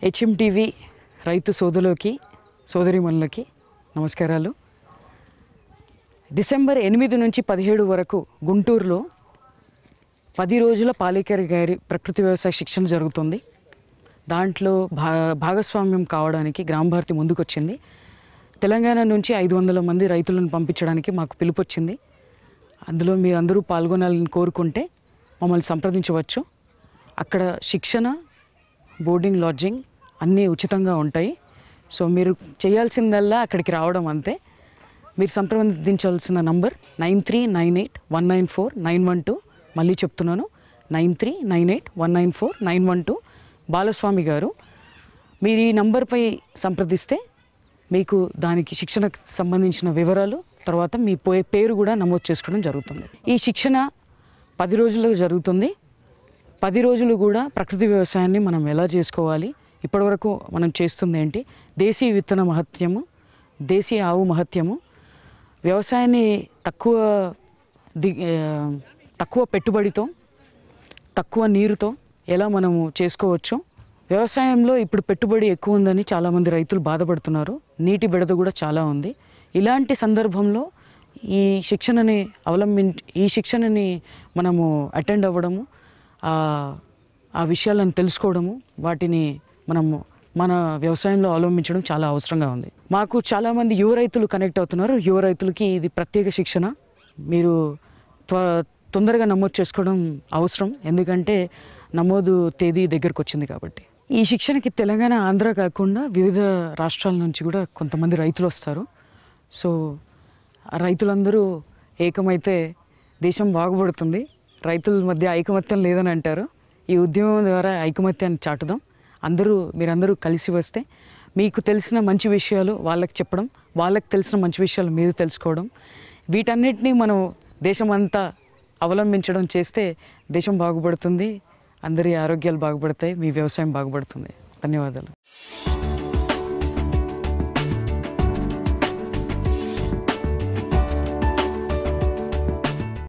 HMTV రైతు సోదరీమణులకి నమస్కారాలు. December 8 నుంచి 17 వరకు గుంటూరులో 10 రోజుల పాలేకర్ గారి ప్రకృతి వ్యవసాయ శిక్షణ జరుగుతుంది. దాంట్లో భాగస్వామ్యం కావడానికి గ్రామ భారతి ముందుకొచ్చింది. తెలంగాణ నుంచి 500 మంది రైతులను పంపించడానికి మాకు పిలుపు వచ్చింది. అందులో మీరందరూ పాల్గొనాలని కోరుకుంటే మమ్మల్ని సంప్రదించవచ్చు. అక్కడ శిక్షణ, బోర్డింగ్, లాడ్జింగ్ అన్నీ ఉచితంగా ఉంటాయి. సో మీరు చేయాల్సిందల్లా అక్కడికి రావడం అంతే. మీరు సంప్రదించాల్సిన నంబర్ 9398194912. మళ్ళీ చెప్తున్నాను, 9398194912. బాలస్వామి గారు. మీరు ఈ నంబర్పై సంప్రదిస్తే మీకు దానికి శిక్షణకు సంబంధించిన వివరాలు, తర్వాత మీ పేరు కూడా నమోదు చేసుకోవడం జరుగుతుంది. ఈ శిక్షణ 10 రోజులు జరుగుతుంది. 10 రోజులు కూడా ప్రకృతి వ్యవసాయాన్ని మనం ఎలా చేసుకోవాలి, ఇప్పటివరకు మనం చేస్తుంది ఏంటి, దేశీయ విత్తన మహత్యము, దేశీయ ఆవు మహత్యము, వ్యవసాయాన్ని తక్కువ పెట్టుబడితో, తక్కువ నీరుతో ఎలా మనము చేసుకోవచ్చు. వ్యవసాయంలో ఇప్పుడు పెట్టుబడి ఎక్కువ ఉందని చాలామంది రైతులు బాధపడుతున్నారు. నీటి బిడద కూడా చాలా ఉంది. ఇలాంటి సందర్భంలో ఈ శిక్షణని మనము అటెండ్ అవ్వడము, ఆ విషయాలను తెలుసుకోవడము, వాటిని మనము మన వ్యవసాయంలో అవలంబించడం చాలా అవసరంగా ఉంది. మాకు చాలామంది యువ రైతులు కనెక్ట్ అవుతున్నారు. యువ రైతులకి ఇది ప్రత్యేక శిక్షణ. మీరు తొందరగా నమోదు చేసుకోవడం అవసరం, ఎందుకంటే నమోదు తేదీ దగ్గరకు వచ్చింది కాబట్టి. ఈ శిక్షణకి తెలంగాణ, ఆంధ్ర కాకుండా వివిధ రాష్ట్రాల నుంచి కూడా కొంతమంది రైతులు వస్తారు. సో ఆ రైతులందరూ ఏకమైతే దేశం బాగుపడుతుంది. రైతుల మధ్య ఐకమత్యం లేదని అంటారు. ఈ ఉద్యమం ద్వారా ఐకమత్యాన్ని చాటుదాం. మీరందరూ కలిసి వస్తే మీకు తెలిసిన మంచి విషయాలు వాళ్ళకి చెప్పడం, వాళ్ళకి తెలిసిన మంచి విషయాలు మీరు తెలుసుకోవడం, వీటన్నిటినీ మనం దేశమంతా అవలంబించడం చేస్తే దేశం బాగుపడుతుంది, అందరి ఆరోగ్యాలు బాగుపడతాయి, మీ వ్యవసాయం బాగుపడుతుంది. ధన్యవాదాలు.